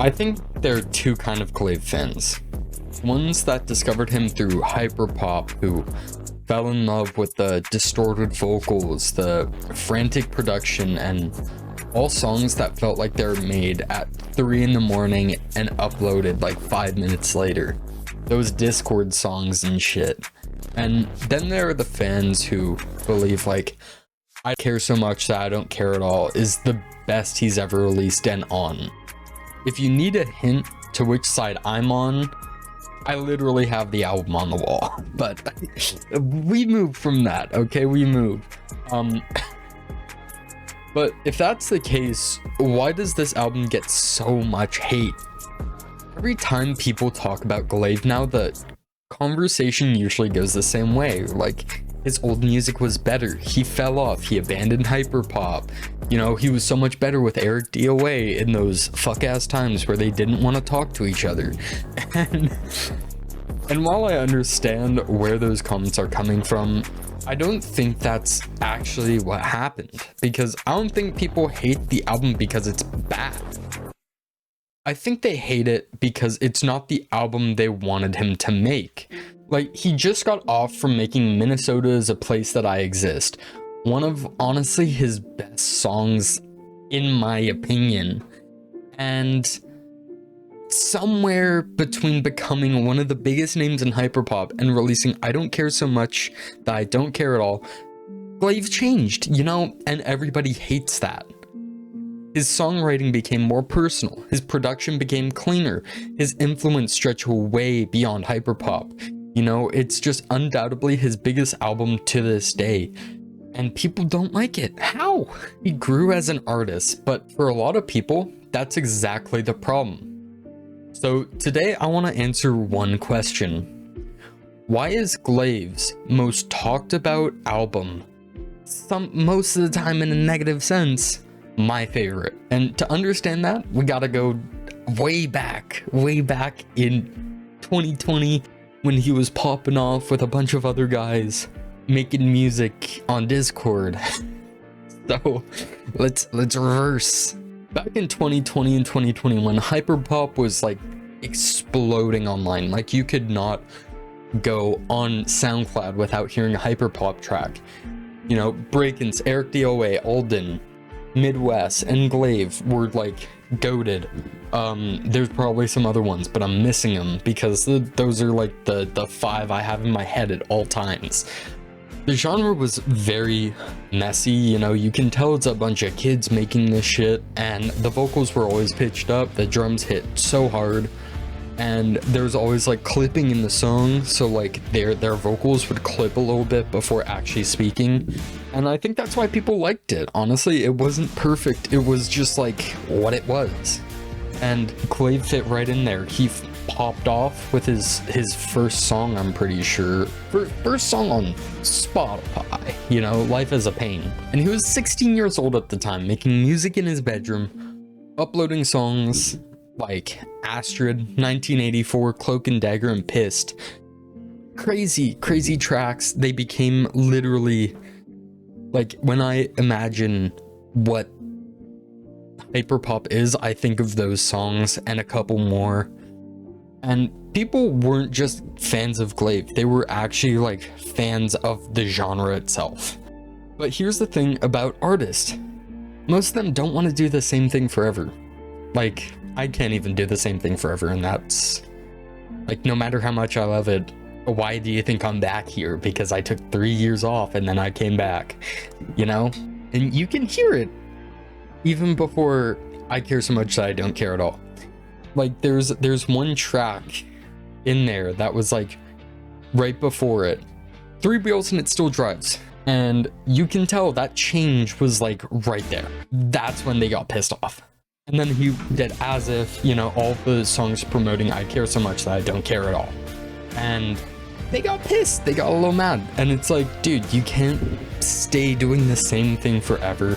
I think there are two kind of Glaive fans. Ones that discovered him through hyperpop, who fell in love with the distorted vocals, the frantic production, and all songs that felt like they were made at 3 in the morning and uploaded like 5 minutes later. Those Discord songs and shit. And then there are the fans who believe like, I care so much that I don't care at all is the best he's ever released and on. If you need a hint to which side I'm on, I literally have the album on the wall. But we move from that, okay? We move. But if that's the case, why does this album get so much hate? Every time people talk about Glaive now, the conversation usually goes the same way. Like, his old music was better. He fell off. He abandoned hyperpop. You know, he was so much better with Eric DOA in those fuck-ass times where they didn't want to talk to each other. And while I understand where those comments are coming from, I don't think that's actually what happened. Because I don't think people hate the album because it's bad. I think they hate it because it's not the album they wanted him to make. Like, he just got off from making Minnesota Is a Place That I Exist. One of, honestly, his best songs, in my opinion. And somewhere between becoming one of the biggest names in hyperpop and releasing I Don't Care So Much That I Don't Care At All, Glaive changed, you know, and everybody hates that. His songwriting became more personal, his production became cleaner, his influence stretched way beyond hyperpop. You know, it's just undoubtedly his biggest album to this day. And people don't like it. How? He grew as an artist, but for a lot of people, that's exactly the problem. So today I want to answer one question. Why is Glaive's most talked about album, most of the time in a negative sense, my favorite? And to understand that, we gotta go way back in 2020 when he was popping off with a bunch of other guys making music on Discord. So let's reverse. Back in 2020 and 2021, hyperpop was like exploding online. Like, you could not go on SoundCloud without hearing a hyperpop track. You know, Breakins, Eric DOA, Alden, Midwest, and Glaive were like goated. There's probably some other ones, but I'm missing them because those are like the 5 I have in my head at all times. The genre was very messy, you know, you can tell it's a bunch of kids making this shit, and the vocals were always pitched up, the drums hit so hard, and there's always like clipping in the song, so like their vocals would clip a little bit before actually speaking. And I think that's why people liked it. Honestly, it wasn't perfect, it was just like what it was. And Glaive fit right in there. He popped off with his first song, I'm pretty sure. First song on Spotify, you know, Life is a Pain. And he was 16 years old at the time, making music in his bedroom, uploading songs like Astrid, 1984, Cloak and Dagger, and Pissed. Crazy tracks. They became literally, like, when I imagine what hyperpop is, I think of those songs and a couple more. And people weren't just fans of Glaive, they were actually like fans of the genre itself. But here's the thing about artists. Most of them don't want to do the same thing forever. Like, I can't even do the same thing forever, and that's like, no matter how much I love it, why do you think I'm back here? Because I took 3 years off and then I came back, you know? And you can hear it even before I Care So Much That I Don't Care At All. Like, there's one track in there that was like right before it, 3 wheels and it still drives, and you can tell that change was like right there. That's when they got pissed off. And then he did As If, you know, all the songs promoting I Care So Much That I Don't Care At All, and they got pissed, they got a little mad. And it's like, dude, you can't stay doing the same thing forever.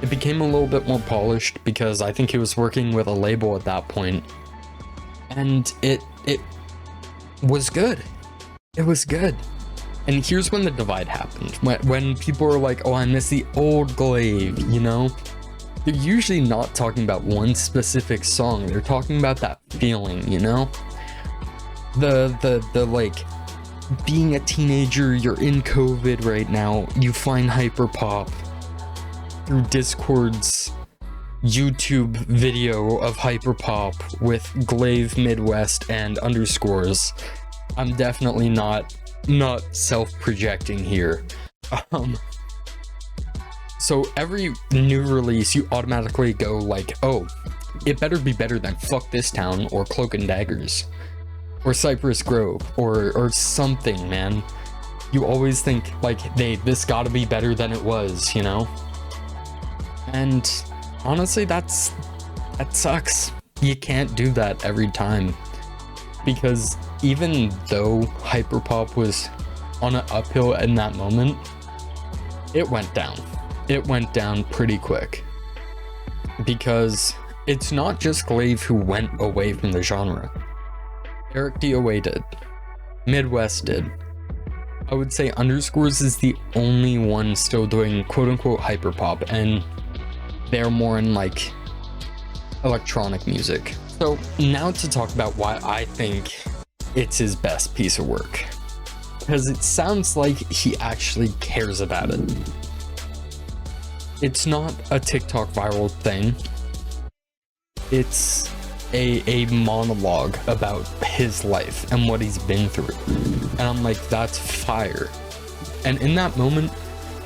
It became a little bit more polished because I think he was working with a label at that point, and it was good. It was good. And here's when the divide happened. When people were like, oh, I miss the old Glaive, you know? they're usually not talking about one specific song. They're talking about that feeling, you know? The like, being a teenager, you're in COVID right now, you find hyperpop through Discord's YouTube video of hyperpop with Glaive Midwest and underscores. I'm definitely not self-projecting here. So every new release, you automatically go like, oh, it better be better than Fuck This Town or Cloak and Daggers or Cypress Grove or something, man. You always think like, this gotta be better than it was, you know? And honestly, that sucks. You can't do that every time, because even though hyperpop was on an uphill in that moment, it went down. It went down pretty quick, because it's not just Glaive who went away from the genre. Eric DOA did. Midwest did. I would say Underscores is the only one still doing quote-unquote hyperpop, and they're more in like electronic music. So now to talk about why I think it's his best piece of work, because it sounds like he actually cares about it. It's not a TikTok viral thing. It's a monologue about his life and what he's been through. And I'm like, that's fire. And in that moment,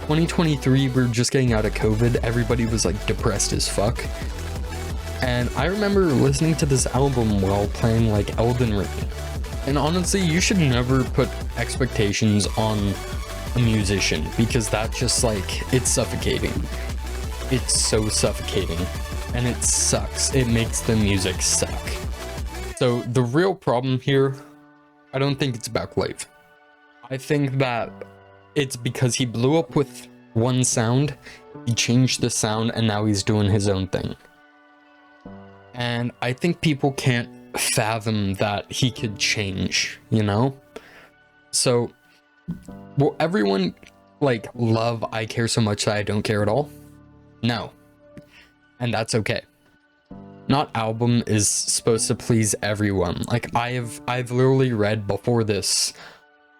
2023, we're just getting out of COVID. Everybody was like depressed as fuck. And I remember listening to this album while playing like Elden Ring. And honestly, you should never put expectations on a musician, because that just like, it's suffocating. It's so suffocating, and it sucks. It makes the music suck. So the real problem here, I don't think it's about Glaive. I think that it's because he blew up with one sound, he changed the sound, and now he's doing his own thing. And I think people can't fathom that he could change, you know? So, will everyone like love I Care So Much That I Don't Care At All? No. And that's okay. Not album is supposed to please everyone. Like I've literally read before this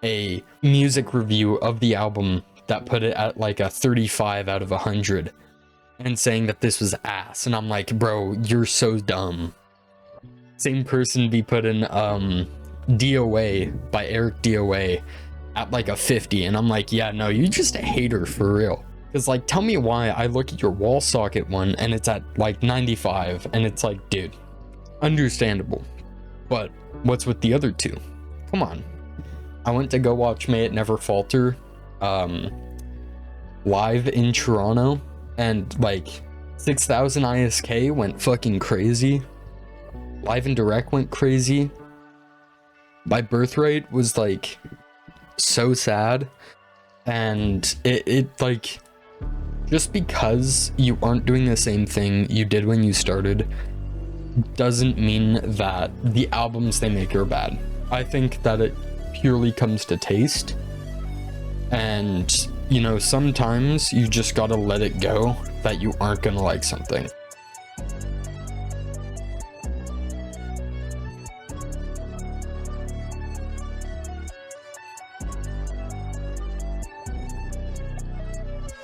a music review of the album that put it at like a 35 out of 100 and saying that this was ass, and I'm like, bro, you're so dumb. Same person be putting DOA by Eric DOA at like a 50, and I'm like, yeah, no, you're just a hater for real. Because like, tell me why I look at your wall socket one and it's at like 95, and it's like, dude, understandable, but what's with the other two? Come on. I went to go watch May It Never Falter live in Toronto, and like 6,000 ISK went fucking crazy. Live and Direct went crazy. My Birthright was like so sad, and it like, just because you aren't doing the same thing you did when you started doesn't mean that the albums they make are bad. I think that it purely comes to taste, and you know, sometimes you just gotta let it go that you aren't gonna like something.